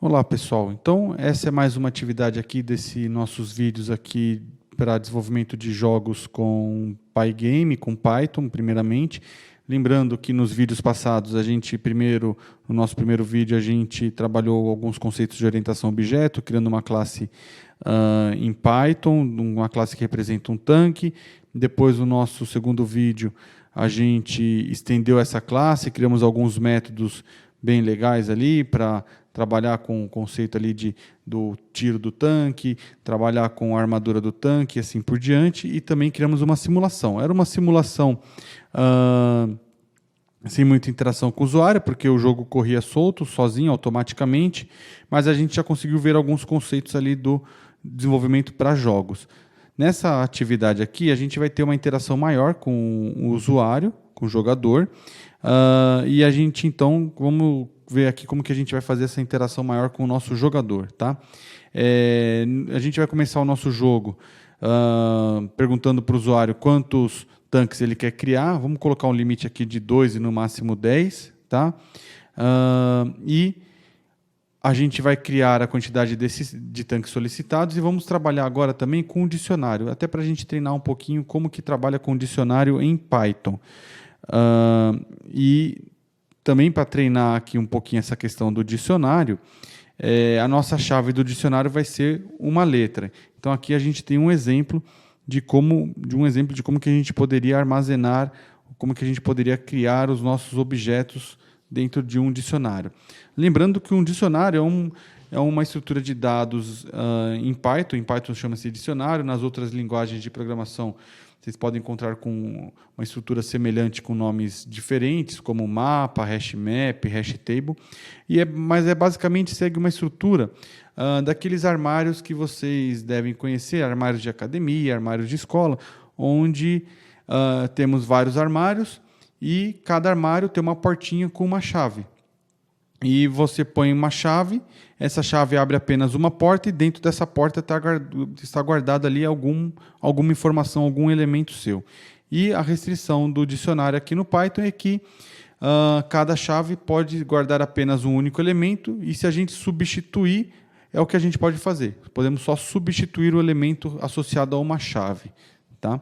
Olá pessoal, então essa é mais uma atividade aqui desses nossos vídeos aqui para desenvolvimento de jogos com Pygame, com Python primeiramente. Lembrando que nos vídeos passados no nosso primeiro vídeo a gente trabalhou alguns conceitos de orientação a objeto, criando uma classe em Python, uma classe que representa um tanque. Depois no nosso segundo vídeo a gente estendeu essa classe, criamos alguns métodos bem legais ali para trabalhar com o conceito ali do tiro do tanque, trabalhar com a armadura do tanque e assim por diante, e também criamos uma simulação. Era uma simulação sem muita interação com o usuário, porque o jogo corria solto, sozinho, automaticamente, mas a gente já conseguiu ver alguns conceitos ali do desenvolvimento para jogos. Nessa atividade aqui, a gente vai ter uma interação maior com o usuário, com o jogador, e a gente, então, vamos ver aqui como que a gente vai fazer essa interação maior com o nosso jogador. Tá? A gente vai começar o nosso jogo perguntando para o usuário quantos tanques ele quer criar. Vamos colocar um limite aqui de 2 e no máximo 10. Tá? E a gente vai criar a quantidade de tanques solicitados e vamos trabalhar agora também com o dicionário, até para a gente treinar um pouquinho como que trabalha com o dicionário em Python. E também para treinar aqui um pouquinho essa questão do dicionário, a nossa chave do dicionário vai ser uma letra. Então aqui a gente tem um exemplo de como que a gente poderia armazenar, como que a gente poderia criar os nossos objetos dentro de um dicionário. Lembrando que um dicionário é uma estrutura de dados em Python chama-se dicionário, nas outras linguagens de programação vocês podem encontrar com uma estrutura semelhante com nomes diferentes, como mapa, hashmap, hashtable, mas basicamente segue uma estrutura daqueles armários que vocês devem conhecer, armários de academia, armários de escola, onde temos vários armários e cada armário tem uma portinha com uma chave. E você põe uma chave, essa chave abre apenas uma porta e dentro dessa porta está guardado ali alguma informação, algum elemento seu. E a restrição do dicionário aqui no Python é que cada chave pode guardar apenas um único elemento e se a gente substituir, é o que a gente pode fazer. Podemos só substituir o elemento associado a uma chave. Tá?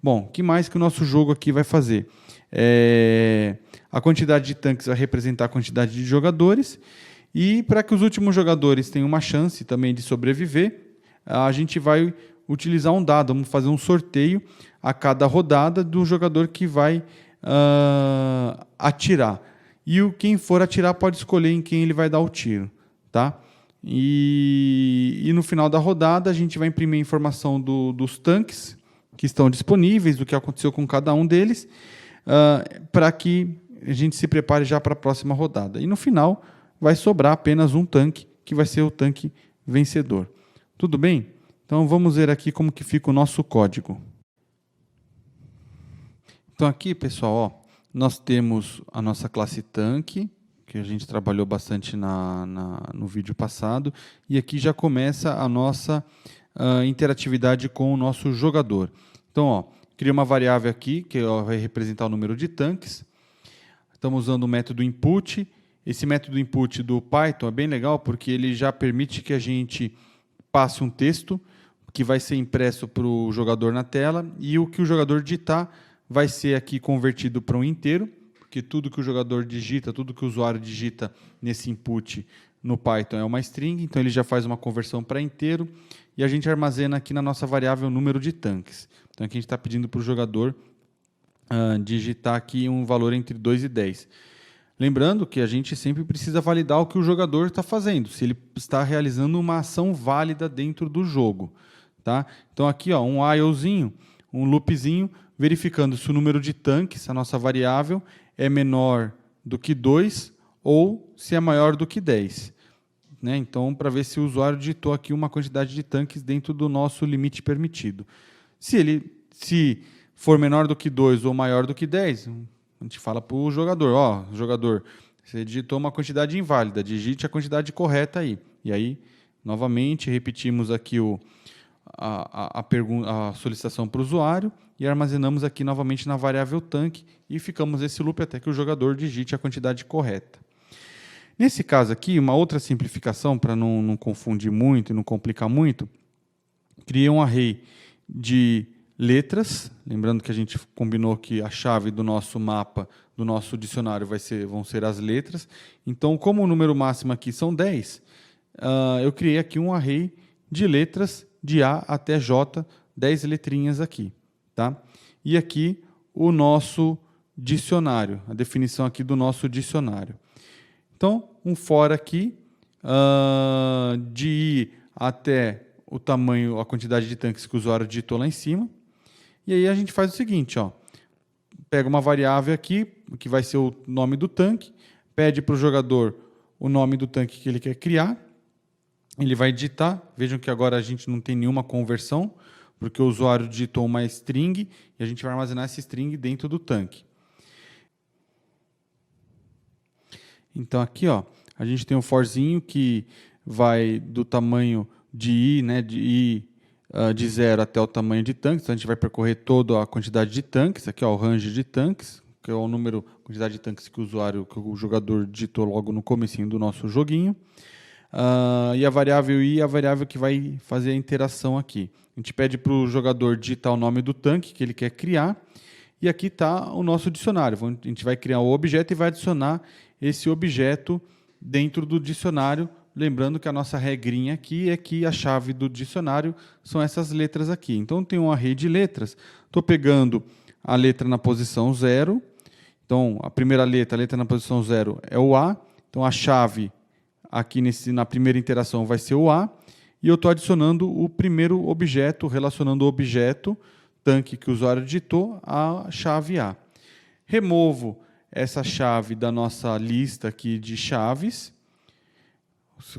Bom, o que mais que o nosso jogo aqui vai fazer? A quantidade de tanques vai representar a quantidade de jogadores e para que os últimos jogadores tenham uma chance também de sobreviver, a gente vai utilizar um dado, vamos fazer um sorteio a cada rodada do jogador que vai atirar. E quem for atirar pode escolher em quem ele vai dar o tiro. Tá? E no final da rodada a gente vai imprimir a informação dos tanques que estão disponíveis, do que aconteceu com cada um deles, para que a gente se prepare já para a próxima rodada. E no final vai sobrar apenas um tanque, que vai ser o tanque vencedor. Tudo bem? Então vamos ver aqui como que fica o nosso código. Então aqui, pessoal, ó, nós temos a nossa classe tanque, que a gente trabalhou bastante no vídeo passado, e aqui já começa a nossa interatividade com o nosso jogador. Então, ó, cria uma variável aqui, que vai representar o número de tanques. Estamos usando o método input. Esse método input do Python é bem legal, porque ele já permite que a gente passe um texto, que vai ser impresso para o jogador na tela, e o que o jogador digitar vai ser aqui convertido para um inteiro, porque tudo que o jogador digita, tudo que o usuário digita nesse input no Python é uma string, então ele já faz uma conversão para inteiro, e a gente armazena aqui na nossa variável o número de tanques. Então aqui a gente está pedindo para o jogador digitar aqui um valor entre 2 e 10. Lembrando que a gente sempre precisa validar o que o jogador está fazendo, se ele está realizando uma ação válida dentro do jogo. Tá? Então aqui ó, um whilezinho, um loopzinho, verificando se o número de tanques, a nossa variável, é menor do que 2 ou se é maior do que 10. Né? Então, para ver se o usuário digitou aqui uma quantidade de tanques dentro do nosso limite permitido. Se for menor do que 2 ou maior do que 10, a gente fala para o jogador, ó, jogador, você digitou uma quantidade inválida, digite a quantidade correta aí. E aí, novamente, repetimos aqui a solicitação para o usuário e armazenamos aqui novamente na variável tanque e ficamos esse loop até que o jogador digite a quantidade correta. Nesse caso aqui, uma outra simplificação, para não confundir muito e não complicar muito, criei um array de letras, lembrando que a gente combinou que a chave do nosso mapa, do nosso dicionário, vão ser as letras. Então, como o número máximo aqui são 10, eu criei aqui um array de letras de A até J, 10 letrinhas aqui. Tá? E aqui o nosso dicionário, a definição aqui do nosso dicionário. Então, um for aqui, de I até o tamanho, a quantidade de tanques que o usuário digitou lá em cima. E aí a gente faz o seguinte, ó, pega uma variável aqui, que vai ser o nome do tanque, pede para o jogador o nome do tanque que ele quer criar, ele vai digitar, vejam que agora a gente não tem nenhuma conversão, porque o usuário digitou uma string, e a gente vai armazenar essa string dentro do tanque. Então aqui, ó, a gente tem um forzinho que vai do tamanho de I, né, de 0 até o tamanho de tanques. Então a gente vai percorrer toda a quantidade de tanques, aqui ó, o range de tanques, que é o número, a quantidade de tanques que o jogador digitou logo no comecinho do nosso joguinho. E a variável I é a variável que vai fazer a interação aqui. A gente pede para o jogador digitar o nome do tanque que ele quer criar. E aqui está o nosso dicionário. A gente vai criar o objeto e vai adicionar esse objeto dentro do dicionário. Lembrando que a nossa regrinha aqui é que a chave do dicionário são essas letras aqui. Então, tem um array de letras. Estou pegando a letra na posição 0. Então, a primeira letra, a letra na posição 0 é o A. Então, a chave aqui na primeira interação vai ser o A. E eu estou adicionando o primeiro objeto, relacionando o objeto tanque que o usuário digitou à chave A. Removo essa chave da nossa lista aqui de chaves.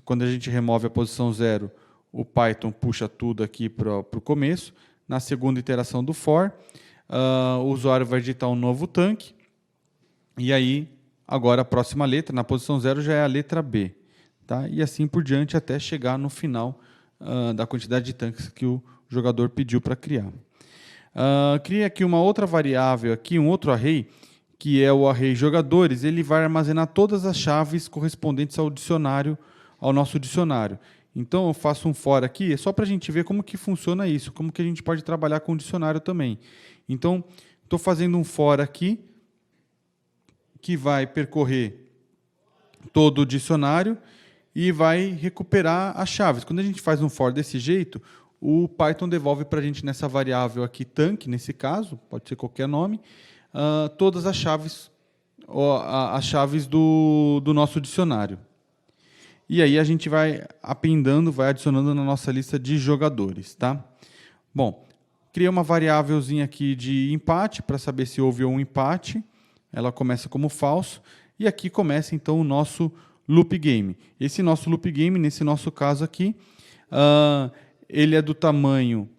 Quando a gente remove a posição 0, o Python puxa tudo aqui para o começo. Na segunda iteração do for, o usuário vai digitar um novo tanque. E aí, agora a próxima letra, na posição 0, já é a letra B. Tá? E assim por diante até chegar no final da quantidade de tanques que o jogador pediu para criar. Criei aqui uma outra variável, aqui, um outro array, que é o array jogadores. Ele vai armazenar todas as chaves correspondentes ao nosso dicionário. Então, eu faço um for aqui, é só para a gente ver como que funciona isso, como que a gente pode trabalhar com o dicionário também. Então, estou fazendo um for aqui, que vai percorrer todo o dicionário e vai recuperar as chaves. Quando a gente faz um for desse jeito, o Python devolve para a gente nessa variável aqui, tanque, nesse caso, pode ser qualquer nome, todas as chaves do nosso dicionário. E aí a gente vai appendando, vai adicionando na nossa lista de jogadores. Tá? Bom, criei uma variávelzinha aqui de empate, para saber se houve um empate. Ela começa como falso. E aqui começa, então, o nosso loop game. Esse nosso loop game, nesse nosso caso aqui, ele é do tamanho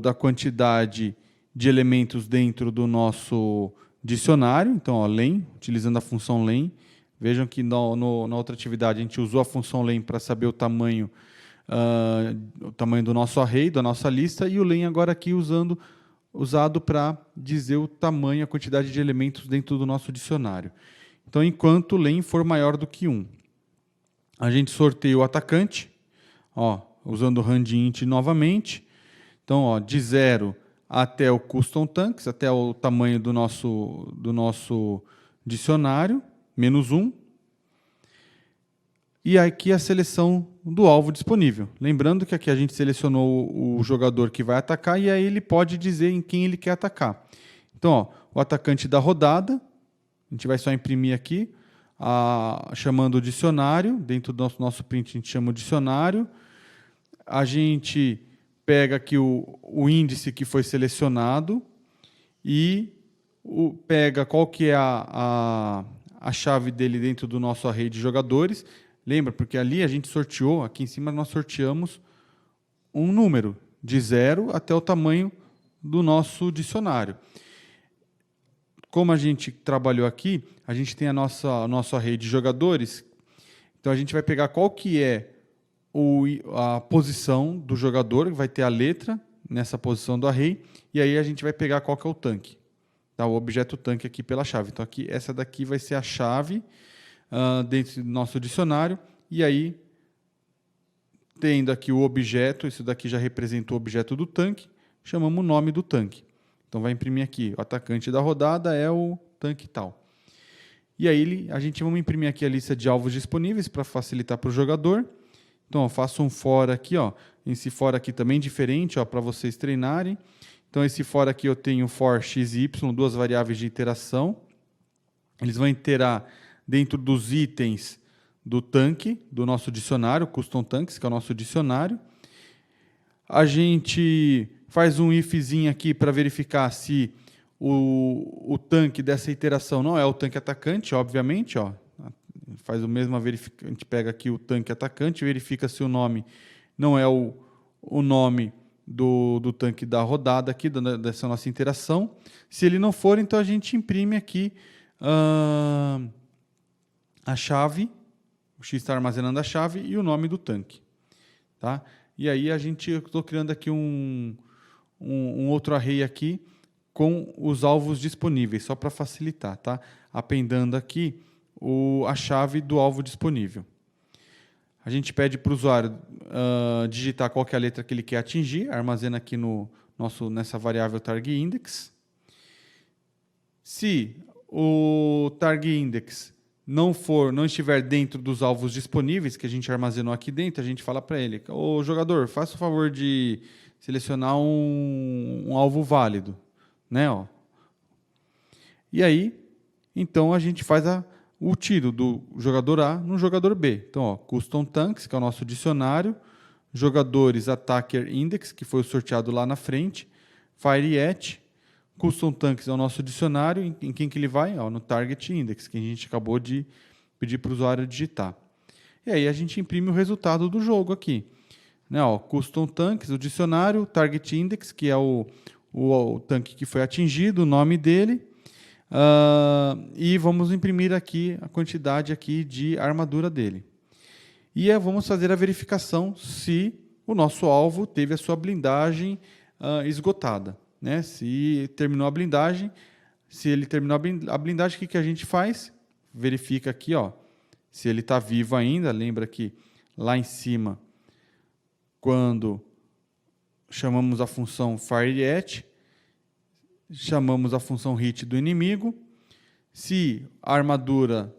da quantidade de elementos dentro do nosso dicionário. Então, ó, len, utilizando a função len. Vejam que na outra atividade a gente usou a função len para saber o tamanho do nosso array, da nossa lista, e o len agora aqui usado para dizer o tamanho, a quantidade de elementos dentro do nosso dicionário. Então, enquanto o len for maior do que 1. A gente sorteia o atacante, ó, usando o randint novamente. Então, ó, de 0 até o custom tanks, até o tamanho do nosso dicionário, menos 1. E aqui a seleção do alvo disponível. Lembrando que aqui a gente selecionou o jogador que vai atacar e aí ele pode dizer em quem ele quer atacar. Então, ó, o atacante da rodada, a gente vai só imprimir aqui, chamando o dicionário. Dentro do nosso print a gente chama o dicionário. A gente pega aqui o índice que foi selecionado e pega qual que é a chave dele dentro do nosso array de jogadores. Lembra, porque ali a gente sorteou, aqui em cima nós sorteamos um número, de 0 até o tamanho do nosso dicionário. Como a gente trabalhou aqui, a gente tem o nosso array de jogadores, então a gente vai pegar qual que é a posição do jogador, vai ter a letra nessa posição do array, e aí a gente vai pegar qual que é o tanque. Tá, o objeto tanque aqui pela chave. Então, aqui, essa daqui vai ser a chave dentro do nosso dicionário. E aí, tendo aqui o objeto, isso daqui já representa o objeto do tanque, chamamos o nome do tanque. Então, vai imprimir aqui, o atacante da rodada é o tanque tal. E aí, a gente vai imprimir aqui a lista de alvos disponíveis para facilitar para o jogador. Então, eu faço um for aqui, ó. Esse for aqui também diferente, ó, para vocês treinarem. Então, esse for aqui eu tenho for x e y, duas variáveis de iteração. Eles vão iterar dentro dos itens do tanque, do nosso dicionário, Custom Tanks, que é o nosso dicionário. A gente faz um ifzinho aqui para verificar se o tanque dessa iteração não é o tanque atacante, obviamente, ó. Faz o mesmo, a gente pega aqui o tanque atacante, verifica se o nome não é o nome do tanque da rodada aqui, dessa nossa interação. Se ele não for, então a gente imprime aqui a chave, o X está armazenando a chave e o nome do tanque. Tá? E aí eu estou criando aqui um outro array aqui com os alvos disponíveis, só para facilitar, tá? Appendando aqui a chave do alvo disponível. A gente pede para o usuário digitar qual que é a letra que ele quer atingir, armazena aqui nessa variável target index. Se o target index não estiver dentro dos alvos disponíveis que a gente armazenou aqui dentro, a gente fala para ele: ô jogador, faça o favor de selecionar um alvo válido, né? Ó. E aí, então a gente faz o tiro do jogador A no jogador B. Então, ó, Custom Tanks, que é o nosso dicionário, jogadores Attacker Index, que foi sorteado lá na frente, Fire at, Custom Tanks é o nosso dicionário, em quem que ele vai? Ó, no Target Index, que a gente acabou de pedir para o usuário digitar. E aí a gente imprime o resultado do jogo aqui. Né, ó, Custom Tanks, o dicionário, Target Index, que é o tanque que foi atingido, o nome dele, e vamos imprimir aqui a quantidade aqui de armadura dele. E vamos fazer a verificação se o nosso alvo teve a sua blindagem esgotada. Né? Se terminou a blindagem, se ele terminou a blindagem, o que a gente faz? Verifica aqui, ó, se ele está vivo ainda. Lembra que lá em cima, quando chamamos a função fireat, chamamos a função hit do inimigo. Se a armadura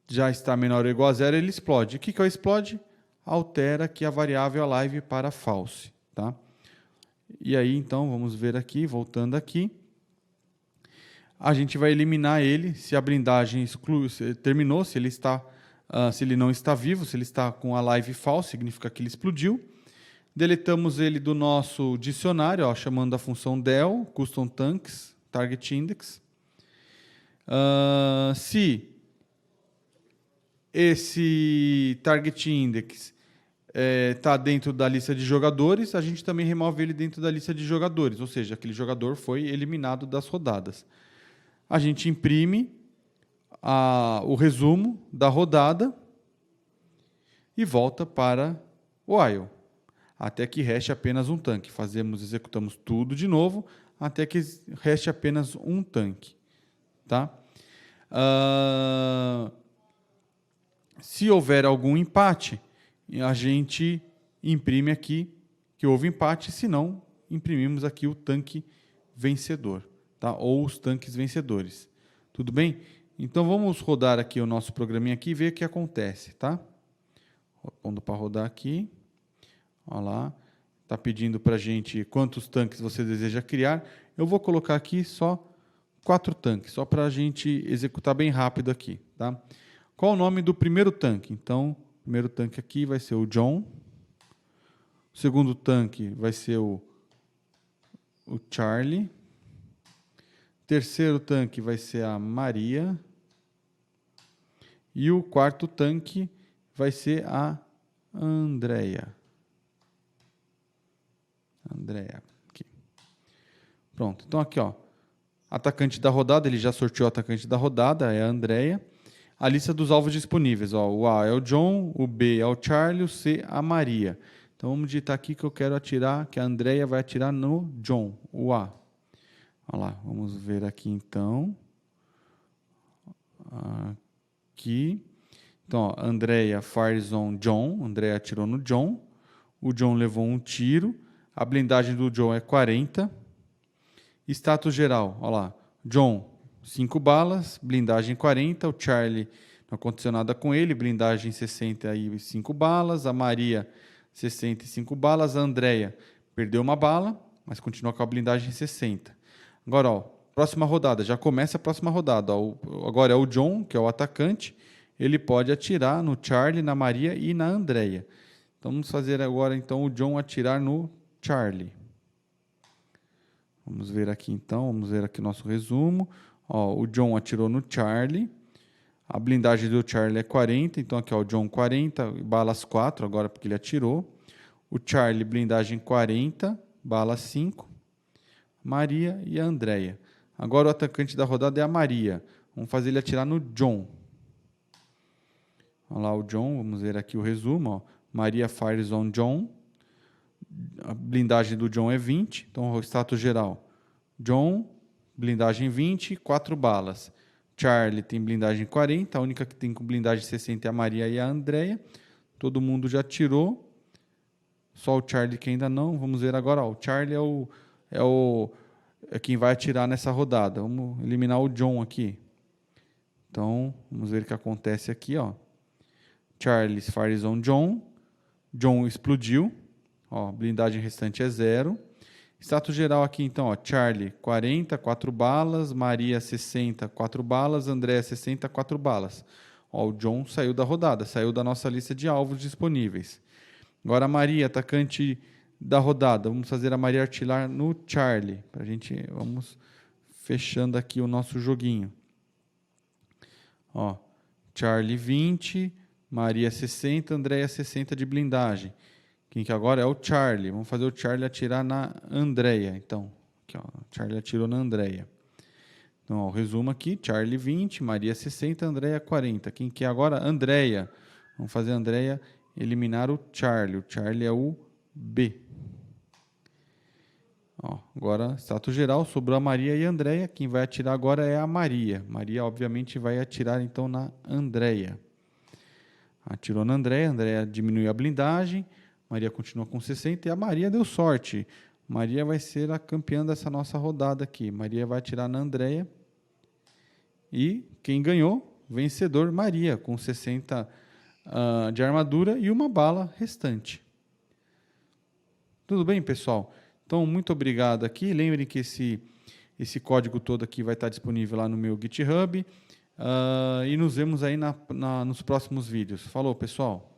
já está menor ou igual a 0, ele explode. O que é o explode? Altera aqui a variável alive para false. Tá? E aí, então, vamos ver aqui, voltando aqui. A gente vai eliminar ele se a blindagem terminou, se ele não está vivo, se ele está com a live false, significa que ele explodiu. Deletamos ele do nosso dicionário, ó, chamando a função del, custom tanks, target index. Se esse target index está dentro da lista de jogadores, a gente também remove ele dentro da lista de jogadores, ou seja, aquele jogador foi eliminado das rodadas. A gente imprime o resumo da rodada e volta para o while, até que reste apenas um tanque. Executamos tudo de novo, até que reste apenas um tanque. Tá? Se houver algum empate, a gente imprime aqui que houve empate, se não, imprimimos aqui o tanque vencedor, tá? Ou os tanques vencedores. Tudo bem? Então vamos rodar aqui o nosso programinha aqui e ver o que acontece, tá? Pondo para rodar aqui. Olha lá. Está pedindo para a gente quantos tanques você deseja criar. Eu vou colocar aqui só 4 tanques, só para a gente executar bem rápido aqui, tá? Qual o nome do primeiro tanque? Então, o primeiro tanque aqui vai ser o John. O segundo tanque vai ser o Charlie. O terceiro tanque vai ser a Maria. E o quarto tanque vai ser a Andrea. Aqui. Pronto. Então, aqui, ó. Atacante da rodada, ele já sorteou o atacante da rodada, é a Andrea. A lista dos alvos disponíveis, ó, o A é o John, o B é o Charlie, o C a Maria. Então vamos digitar aqui que eu quero atirar, que a Andrea vai atirar no John, o A. Olha lá, vamos ver aqui então. aqui. Então, ó, Andrea fires on John. Andrea atirou no John. O John levou um tiro. A blindagem do John é 40. Status geral, olha lá. John, 5 balas, blindagem 40. O Charlie, não aconteceu nada com ele, blindagem 65 balas. A Maria, 65 balas. A Andrea perdeu uma bala, mas continua com a blindagem 60. Agora, ó, próxima rodada, já começa a próxima rodada. Ó, agora é o John, que é o atacante. Ele pode atirar no Charlie, na Maria e na Andrea. Então, vamos fazer agora então, o John atirar no Charlie. Vamos ver aqui então, vamos ver aqui nosso resumo. Ó, o John atirou no Charlie. A blindagem do Charlie é 40, então aqui ó, o John 40, balas 4, agora porque ele atirou. O Charlie, blindagem 40, balas 5. Maria e a Andrea. Agora o atacante da rodada é a Maria. Vamos fazer ele atirar no John. Olha lá o John, vamos ver aqui o resumo. Ó. Maria fires on John. A blindagem do John é 20, então o status geral. John, blindagem 20, 4 balas. Charlie tem blindagem 40, a única que tem com blindagem 60 é a Maria e a Andrea. Todo mundo já tirou, só o Charlie que ainda não. Vamos ver agora, ó, o Charlie é quem vai atirar nessa rodada. Vamos eliminar o John aqui. Então, vamos ver o que acontece aqui, ó. Charlie fires on John. John explodiu. Ó, blindagem restante é 0. Status geral aqui, então, ó, Charlie, 40, 4 balas. Maria, 60, 4 balas. André, 60, 4 balas. Ó, o John saiu da rodada, saiu da nossa lista de alvos disponíveis. Agora a Maria, atacante da rodada. Vamos fazer a Maria atirar no Charlie. Vamos fechando aqui o nosso joguinho. Ó, Charlie, 20. Maria, 60. Andréia, 60 de blindagem. Quem que agora é o Charlie. Vamos fazer o Charlie atirar na Andrea. Então, aqui, ó, o Charlie atirou na Andrea. Então, ó, o resumo aqui. Charlie 20, Maria 60, Andrea 40. Quem que é agora? Andrea. Vamos fazer a Andrea eliminar o Charlie. O Charlie é o B. Ó, agora, status geral, sobrou a Maria e a Andrea. Quem vai atirar agora é a Maria. Maria, obviamente, vai atirar então na Andrea. Atirou na Andrea. Andrea diminuiu a blindagem. Maria continua com 60 e a Maria deu sorte. Maria vai ser a campeã dessa nossa rodada aqui. Maria vai atirar na Andrea. E quem ganhou? Vencedor, Maria, com 60 de armadura e uma bala restante. Tudo bem, pessoal? Então, muito obrigado aqui. Lembrem que esse código todo aqui vai estar disponível lá no meu GitHub. E nos vemos aí nos próximos vídeos. Falou, pessoal!